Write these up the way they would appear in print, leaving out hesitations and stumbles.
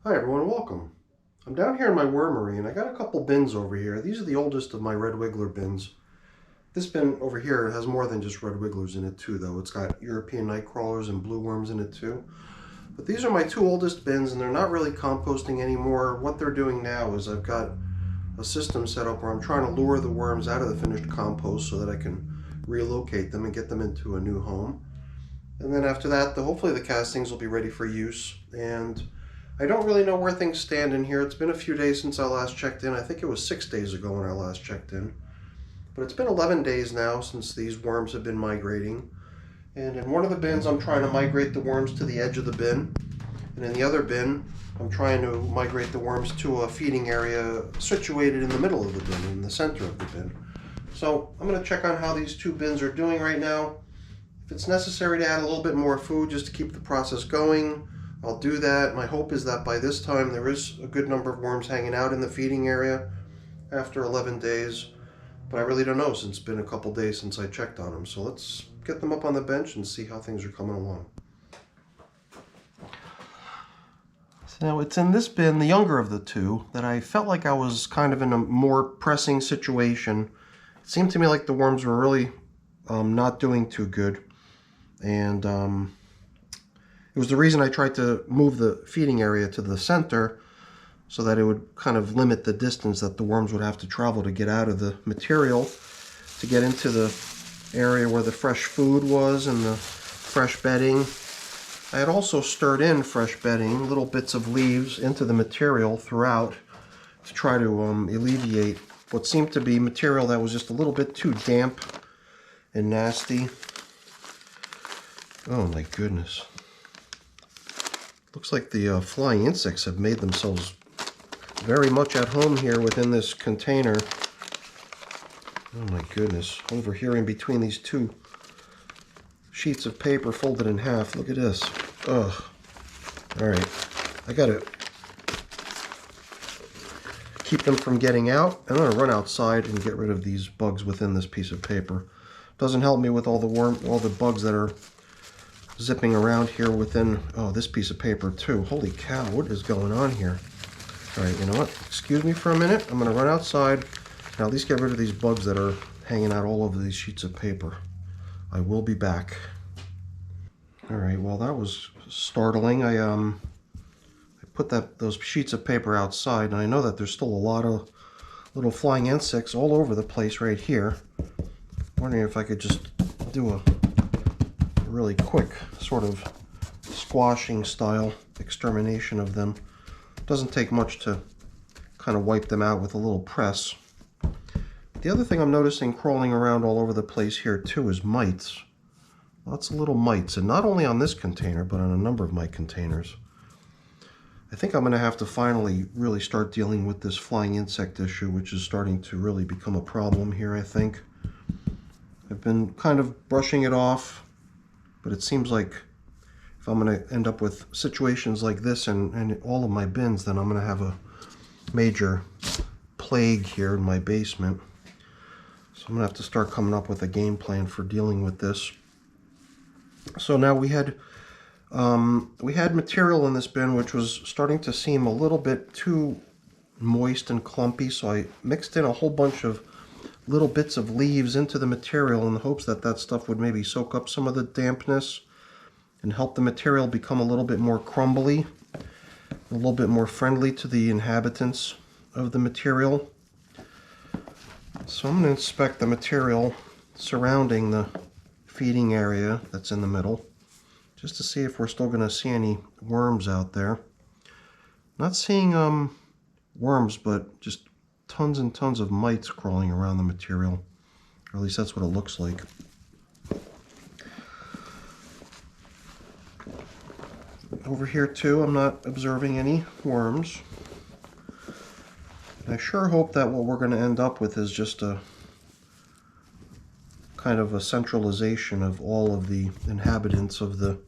Hi everyone, welcome. I'm down here in my wormery and I got a couple bins over here. These are the oldest of my red wiggler bins. This bin over here has more than just red wigglers in it too though. It's got European night crawlers and blue worms in it too. But these are my two oldest bins and they're not really composting anymore. What they're doing now is I've got a system set up where I'm trying to lure the worms out of the finished compost so that I can relocate them and get them into a new home. And then after that, hopefully the castings will be ready for use. And I don't really know where things stand in here. It's been a few days since I last checked in. I think it was 6 days ago when I last checked in. But it's been 11 days now since these worms have been migrating. And in one of the bins, I'm trying to migrate the worms to the edge of the bin. And in the other bin, I'm trying to migrate the worms to a feeding area situated in the middle of the bin, in the center of the bin. So I'm going to check on how these two bins are doing right now. If it's necessary to add a little bit more food just to keep the process going, I'll do that. My hope is that by this time there is a good number of worms hanging out in the feeding area after 11 days. But I really don't know since it's been a couple days since I checked on them. So let's get them up on the bench and see how things are coming along. So it's in this bin, the younger of the two, that I felt like I was kind of in a more pressing situation. It seemed to me like the worms were really not doing too good. And it was the reason I tried to move the feeding area to the center so that it would kind of limit the distance that the worms would have to travel to get out of the material to get into the area where the fresh food was and the fresh bedding. I had also stirred in fresh bedding, little bits of leaves into the material throughout to try to alleviate what seemed to be material that was just a little bit too damp and nasty. Oh my goodness. Looks like the flying insects have made themselves very much at home here within this container. Oh my goodness. Over here in between these two sheets of paper folded in half. Look at this. Ugh. Alright. I gotta keep them from getting out. I'm gonna run outside and get rid of these bugs within this piece of paper. Doesn't help me with all the bugs that are zipping around here within this piece of paper too. Holy cow, what is going on here? Alright, you know what? Excuse me for a minute. I'm going to run outside and at least get rid of these bugs that are hanging out all over these sheets of paper. I will be back. Alright, well that was startling. I put those sheets of paper outside and I know that there's still a lot of little flying insects all over the place right here. I'm wondering if I could just do a really quick sort of squashing style extermination of them. Doesn't take much to kind of wipe them out with a little press. The other thing I'm noticing crawling around all over the place here too is mites. Lots of little mites, and not only on this container but on a number of my containers. I think I'm going to have to finally really start dealing with this flying insect issue, which is starting to really become a problem here, I think. I've been kind of brushing it off, but it seems like if I'm going to end up with situations like this in all of my bins, then I'm going to have a major plague here in my basement. So I'm going to have to start coming up with a game plan for dealing with this. So now we had material in this bin which was starting to seem a little bit too moist and clumpy, so I mixed in a whole bunch of little bits of leaves into the material in the hopes that that stuff would maybe soak up some of the dampness and help the material become a little bit more crumbly, a little bit more friendly to the inhabitants of the material. So I'm going to inspect the material surrounding the feeding area that's in the middle, just to see if we're still going to see any worms out there. Not seeing worms, but just tons and tons of mites crawling around the material. Or at least that's what it looks like. Over here too, I'm not observing any worms. I sure hope that what we're going to end up with is just a kind of a centralization of all of the inhabitants of the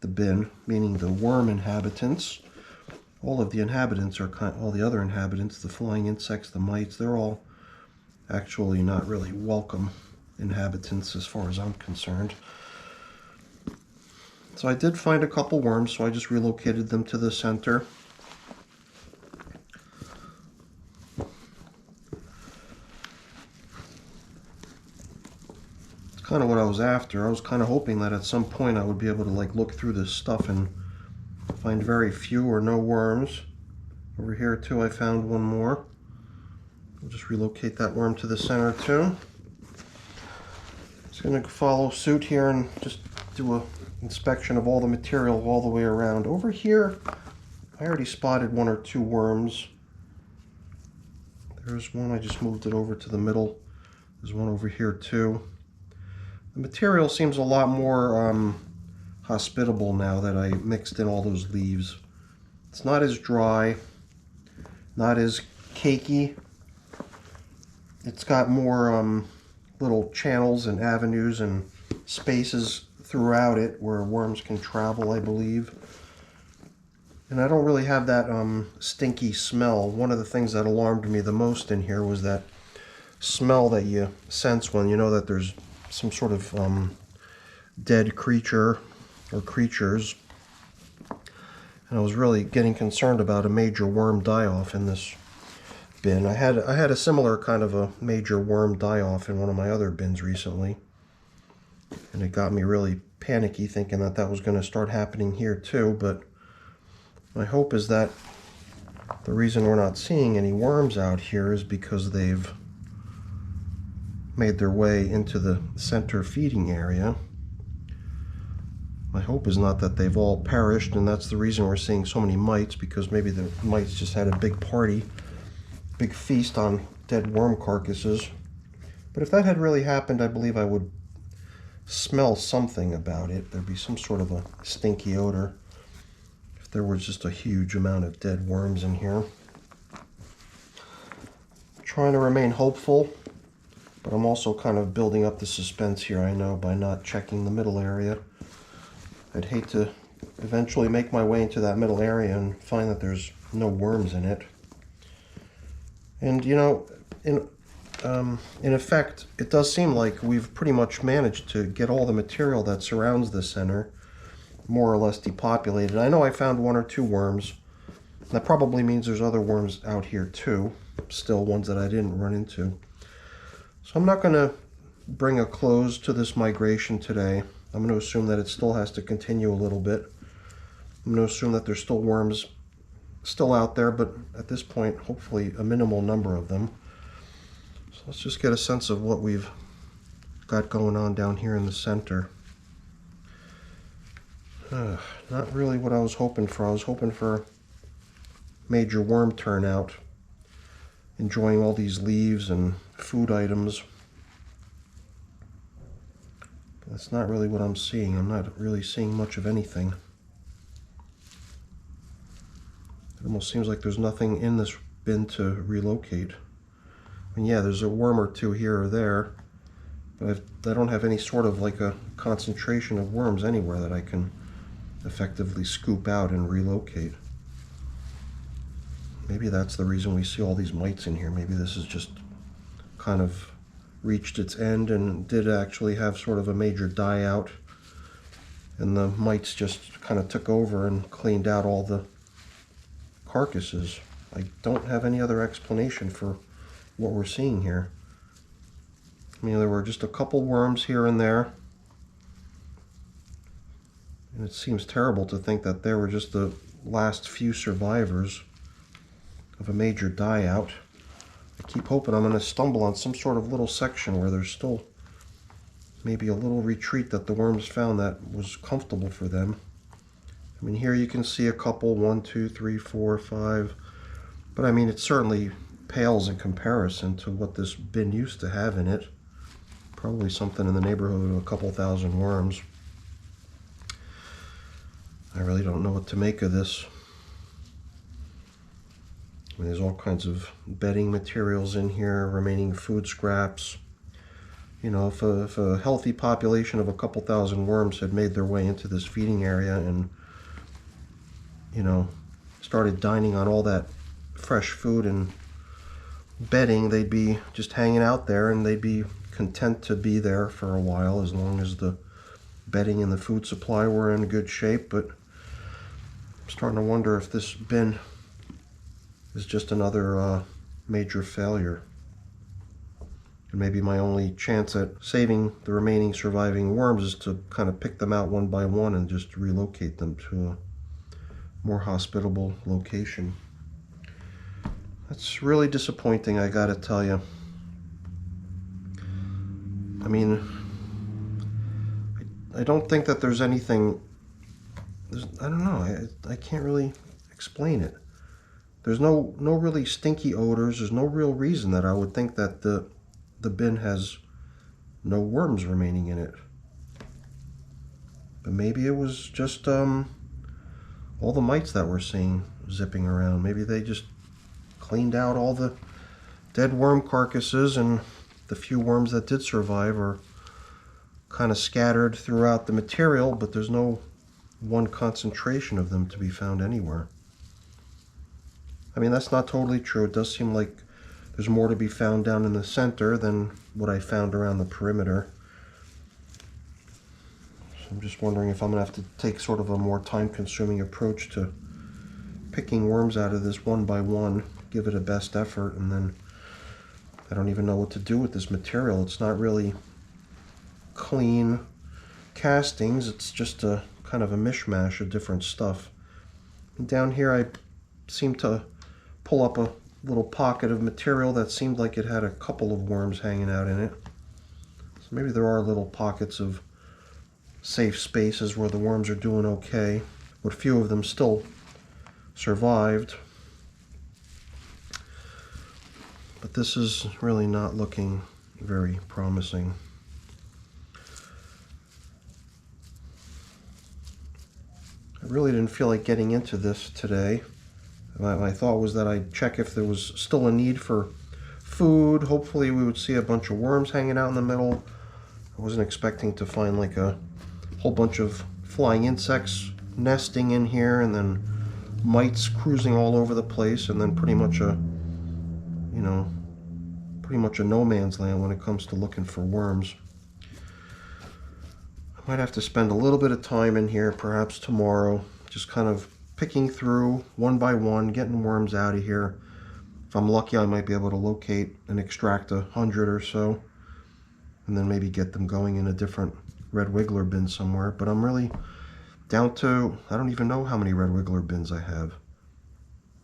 bin, meaning the worm inhabitants. All of the inhabitants are all the other inhabitants, the flying insects, the mites, they're all actually not really welcome inhabitants as far as I'm concerned. So I did find a couple worms, so I just relocated them to the center. kind of what I was after. I was kind of hoping that at some point I would be able to like look through this stuff and find very few or no worms. Over here too I found one more. I'll just relocate that worm to the center too. Just going to follow suit here and just do a inspection of all the material all the way around. Over here I already spotted one or two worms. There's one, I just moved it over to the middle. There's one over here too. The material seems a lot more hospitable now that I mixed in all those leaves. It's not as dry, not as cakey. It's got more little channels and avenues and spaces throughout it where worms can travel, I believe. And I don't really have that stinky smell. One of the things that alarmed me the most in here was that smell that you sense when you know that there's some sort of dead creature or creatures. And I was really getting concerned about a major worm die-off in this bin. I had a similar kind of a major worm die-off in one of my other bins recently. And it got me really panicky thinking that that was going to start happening here too, but my hope is that the reason we're not seeing any worms out here is because they've made their way into the center feeding area. My hope is not that they've all perished and that's the reason we're seeing so many mites, because maybe the mites just had a big party, big feast on dead worm carcasses. But if that had really happened, I believe I would smell something about it. There'd be some sort of a stinky odor. There was just a huge amount of dead worms in here. I'm trying to remain hopeful, but I'm also kind of building up the suspense here, I know, by not checking the middle area. I'd hate to eventually make my way into that middle area and find that there's no worms in it. And you know, in effect, it does seem like we've pretty much managed to get all the material that surrounds the center more or less depopulated. I know I found one or two worms. That probably means there's other worms out here too, still ones that I didn't run into. So I'm not going to bring a close to this migration today. I'm going to assume that it still has to continue a little bit. I'm going to assume that there's still worms still out there, but at this point, hopefully a minimal number of them. So let's just get a sense of what we've got going on down here in the center. Not really what I was hoping for. I was hoping for major worm turnout, enjoying all these leaves and food items. But that's not really what I'm seeing. I'm not really seeing much of anything. It almost seems like there's nothing in this bin to relocate. I mean, yeah, there's a worm or two here or there, but I don't have any sort of like a concentration of worms anywhere that I can effectively scoop out and relocate. Maybe that's the reason we see all these mites in here. Maybe this has just kind of reached its end and did actually have sort of a major die out, and the mites just kind of took over and cleaned out all the carcasses. I don't have any other explanation for what we're seeing here. I mean, there were just a couple worms here and there. And it seems terrible to think that they were just the last few survivors of a major die out. I keep hoping I'm going to stumble on some sort of little section where there's still maybe a little retreat that the worms found that was comfortable for them. I mean, here you can see a couple, 1, 2, 3, 4, 5. But I mean, it certainly pales in comparison to what this bin used to have in it. Probably something in the neighborhood of a couple thousand worms. I really don't know what to make of this. I mean, there's all kinds of bedding materials in here, remaining food scraps. You know, if a healthy population of a couple thousand worms had made their way into this feeding area and, you know, started dining on all that fresh food and bedding, they'd be just hanging out there and they'd be content to be there for a while as long as the bedding and the food supply were in good shape. But I'm starting to wonder if this bin is just another major failure. And maybe my only chance at saving the remaining surviving worms is to kind of pick them out one by one and just relocate them to a more hospitable location. That's really disappointing, I gotta tell you. I mean, I don't think that there's anything, I don't know, I can't really explain it. There's no really stinky odors. There's no real reason that I would think that the bin has no worms remaining in it. But maybe it was just all the mites that we're seeing zipping around. Maybe they just cleaned out all the dead worm carcasses, and the few worms that did survive are kind of scattered throughout the material, but there's no one concentration of them to be found anywhere. I mean, that's not totally true. It does seem like there's more to be found down in the center than what I found around the perimeter. So I'm just wondering if I'm going to have to take sort of a more time-consuming approach to picking worms out of this one by one, give it a best effort, and then I don't even know what to do with this material. It's not really clean castings. It's just a kind of a mishmash of different stuff. And down here I seemed to pull up a little pocket of material that seemed like it had a couple of worms hanging out in it. So maybe there are little pockets of safe spaces where the worms are doing okay, but few of them still survived. But this is really not looking very promising. I really didn't feel like getting into this today. My thought was that I'd check if there was still a need for food. Hopefully we would see a bunch of worms hanging out in the middle. I wasn't expecting to find like a whole bunch of flying insects nesting in here, and then mites cruising all over the place, and then pretty much a no man's land when it comes to looking for worms. I might have to spend a little bit of time in here, perhaps tomorrow, just kind of picking through one by one, getting worms out of here. If I'm lucky, I might be able to locate and extract 100 or so, and then maybe get them going in a different red wiggler bin somewhere. But I'm really down to, I don't even know how many red wiggler bins I have.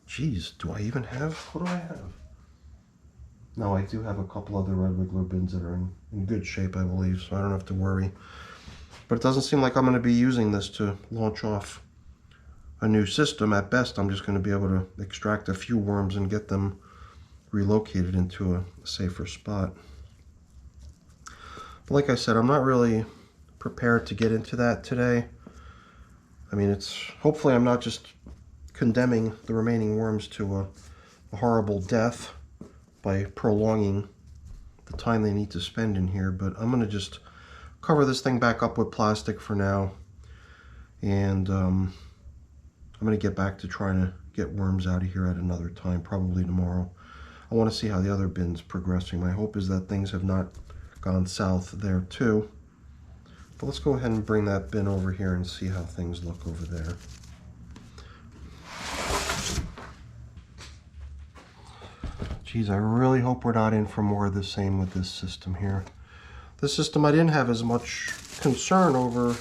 Geez, do I even have, what do I have? No, I do have a couple other red wiggler bins that are in good shape, I believe, so I don't have to worry. But it doesn't seem like I'm going to be using this to launch off a new system. At best, I'm just going to be able to extract a few worms and get them relocated into a safer spot. But like I said, I'm not really prepared to get into that today. I mean, hopefully I'm not just condemning the remaining worms to a horrible death by prolonging the time they need to spend in here, but I'm going to just cover this thing back up with plastic for now, and I'm going to get back to trying to get worms out of here at another time, probably tomorrow. I want to see how the other bin's progressing. My hope is that things have not gone south there too. But let's go ahead and bring that bin over here and see how things look over there. Geez, I really hope we're not in for more of the same with this system here. This system, I didn't have as much concern over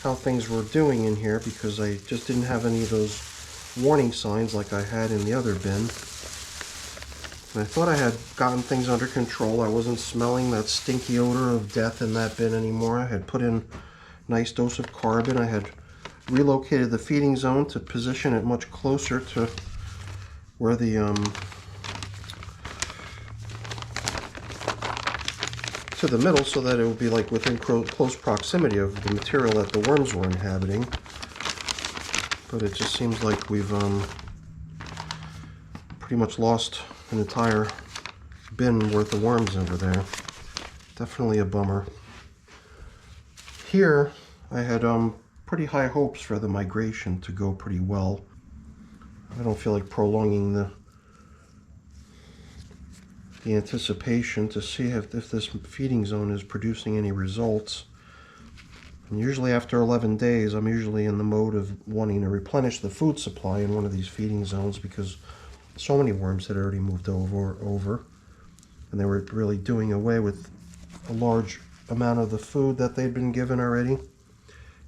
how things were doing in here because I just didn't have any of those warning signs like I had in the other bin. And I thought I had gotten things under control. I wasn't smelling that stinky odor of death in that bin anymore. I had put in a nice dose of carbon. I had relocated the feeding zone to position it much closer to where the to the middle, so that it would be like within close proximity of the material that the worms were inhabiting. But it just seems like we've pretty much lost an entire bin worth of worms over there. Definitely a bummer. Here I had pretty high hopes for the migration to go pretty well. I don't feel like prolonging the anticipation to see if this feeding zone is producing any results. And usually after 11 days, I'm usually in the mode of wanting to replenish the food supply in one of these feeding zones because so many worms had already moved over. and they were really doing away with a large amount of the food that they'd been given already.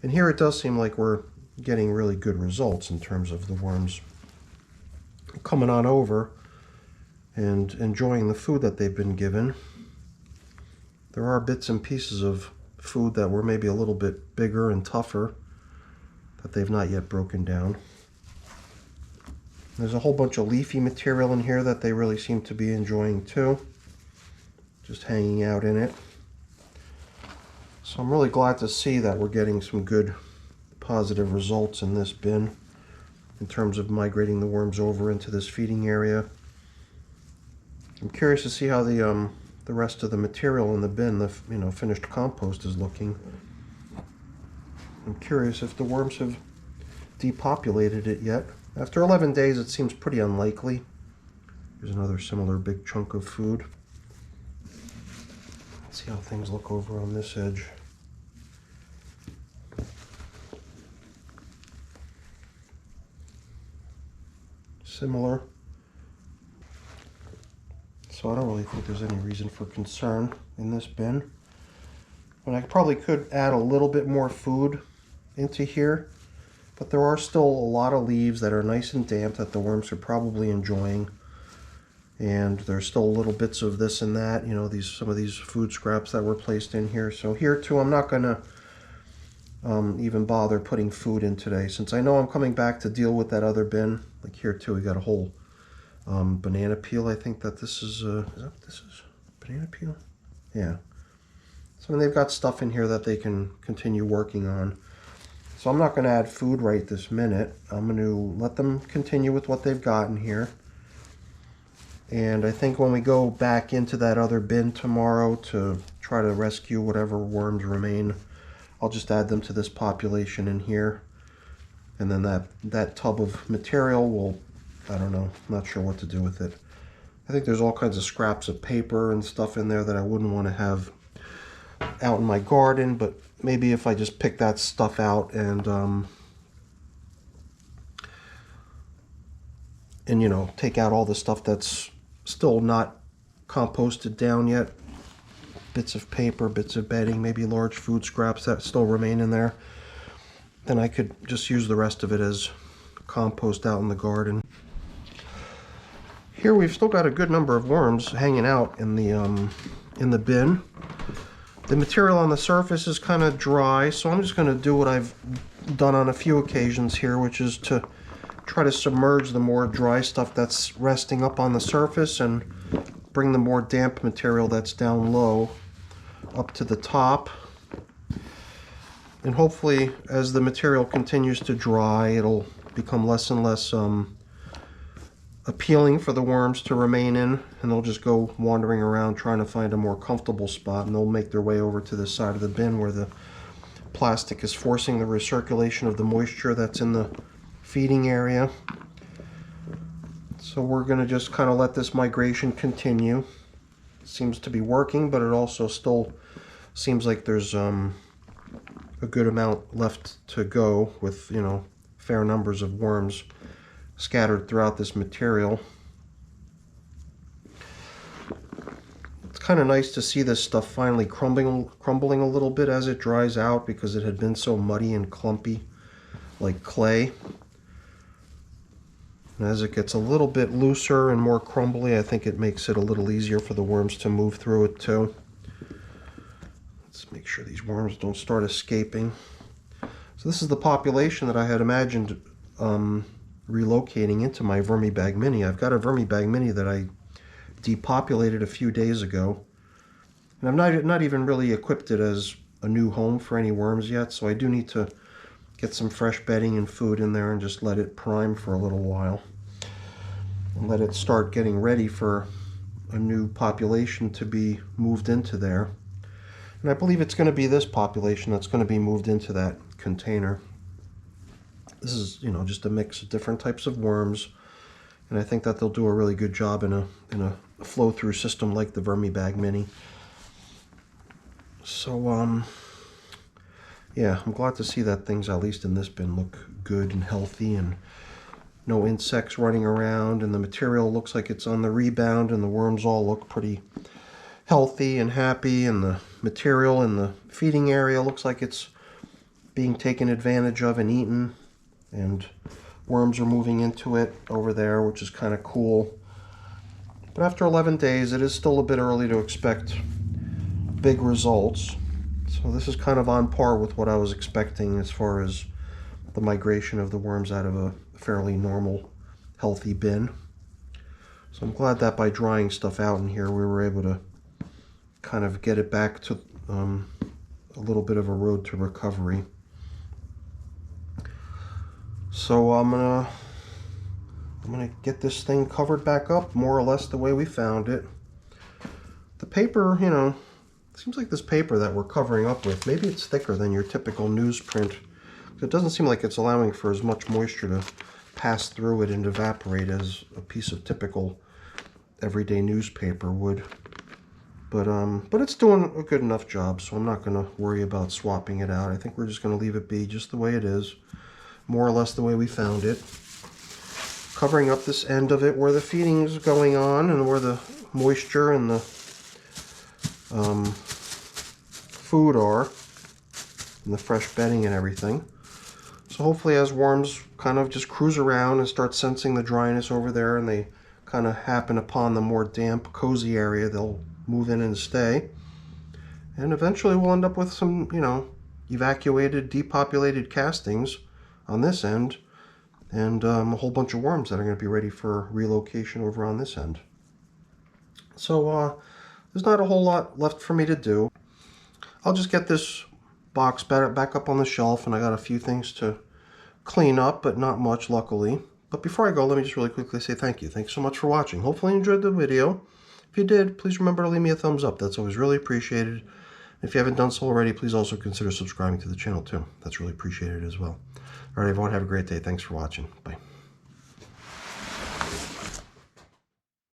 And here it does seem like we're getting really good results in terms of the worms coming on over and enjoying the food that they've been given. There are bits and pieces of food that were maybe a little bit bigger and tougher that they've not yet broken down. There's a whole bunch of leafy material in here that they really seem to be enjoying too, just hanging out in it. So I'm really glad to see that we're getting some good positive results in this bin in terms of migrating the worms over into this feeding area. I'm curious to see how the rest of the material in the bin, the finished compost, is looking. I'm curious if the worms have depopulated it yet. After 11 days, it seems pretty unlikely. Here's another similar big chunk of food. Let's see how things look over on this edge. Similar. So I don't really think there's any reason for concern in this bin. And I probably could add a little bit more food into here, but there are still a lot of leaves that are nice and damp that the worms are probably enjoying. And there's still little bits of this and that, some of these food scraps that were placed in here. So here too, I'm not gonna even bother putting food in today, since I know I'm coming back to deal with that other bin. Like here too, we got a whole banana peel. I think that this is that what this is? Banana peel? Yeah. So they've got stuff in here that they can continue working on. So I'm not going to add food right this minute. I'm going to let them continue with what they've got in here. And I think when we go back into that other bin tomorrow to try to rescue whatever worms remain, I'll just add them to this population in here. And then that tub of material will, I don't know, I'm not sure what to do with it. I think there's all kinds of scraps of paper and stuff in there that I wouldn't want to have out in my garden, but maybe if I just pick that stuff out and take out all the stuff that's still not composted down yet, bits of paper, bits of bedding, maybe large food scraps that still remain in there, then I could just use the rest of it as compost out in the garden. Here we've still got a good number of worms hanging out in the bin. The material on the surface is kind of dry, so I'm just going to do what I've done on a few occasions here, which is to try to submerge the more dry stuff that's resting up on the surface and bring the more damp material that's down low up to the top. And hopefully, as the material continues to dry, it'll become less and less appealing for the worms to remain in, and they'll just go wandering around trying to find a more comfortable spot, and they'll make their way over to this side of the bin where the plastic is forcing the recirculation of the moisture that's in the feeding area. So we're going to just kind of let this migration continue. It seems to be working, but it also still seems like there's a good amount left to go with, fair numbers of worms scattered throughout this material. It's kind of nice to see this stuff finally crumbling a little bit as it dries out, because it had been so muddy and clumpy like clay. And as it gets a little bit looser and more crumbly, I think it makes it a little easier for the worms to move through it too. Let's make sure these worms don't start escaping. So this is the population that I had imagined relocating into my Vermibag Mini. I've got a Vermibag Mini that I depopulated a few days ago, and I'm not even really equipped it as a new home for any worms yet, so I do need to get some fresh bedding and food in there and just let it prime for a little while and let it start getting ready for a new population to be moved into there. And I believe it's going to be this population that's going to be moved into that container. This is, just a mix of different types of worms, and I think that they'll do a really good job in a flow-through system like the Vermibag Mini. So, yeah, I'm glad to see that things, at least in this bin, look good and healthy, and no insects running around, and the material looks like it's on the rebound, and the worms all look pretty healthy and happy, and the material in the feeding area looks like it's being taken advantage of and eaten, and worms are moving into it over there, which is kind of cool. But after 11 days, it is still a bit early to expect big results. So this is kind of on par with what I was expecting as far as the migration of the worms out of a fairly normal, healthy bin. So I'm glad that by drying stuff out in here, we were able to kind of get it back to a little bit of a road to recovery. So I'm gonna get this thing covered back up more or less the way we found it. The paper, you know, seems like this paper that we're covering up with, maybe it's thicker than your typical newsprint. It doesn't seem like it's allowing for as much moisture to pass through it and evaporate as a piece of typical everyday newspaper would. But it's doing a good enough job, so I'm not going to worry about swapping it out. I think we're just going to leave it be just the way it is, more or less the way we found it. Covering up this end of it where the feeding is going on and where the moisture and the food are, and the fresh bedding and everything. So hopefully as worms kind of just cruise around and start sensing the dryness over there, and they kind of happen upon the more damp, cozy area, they'll move in and stay. And eventually we'll end up with some, you know, evacuated, depopulated castings on this end, and a whole bunch of worms that are going to be ready for relocation over on this end. So there's not a whole lot left for me to do. I'll just get this box back up on the shelf, and I got a few things to clean up, but not much, luckily. But before I go, let me just really quickly say thank you. Thanks so much for watching. Hopefully you enjoyed the video. If you did, please remember to leave me a thumbs up. That's always really appreciated. If you haven't done so already, please also consider subscribing to the channel too. That's really appreciated as well. All right, everyone, have a great day. Thanks for watching. Bye.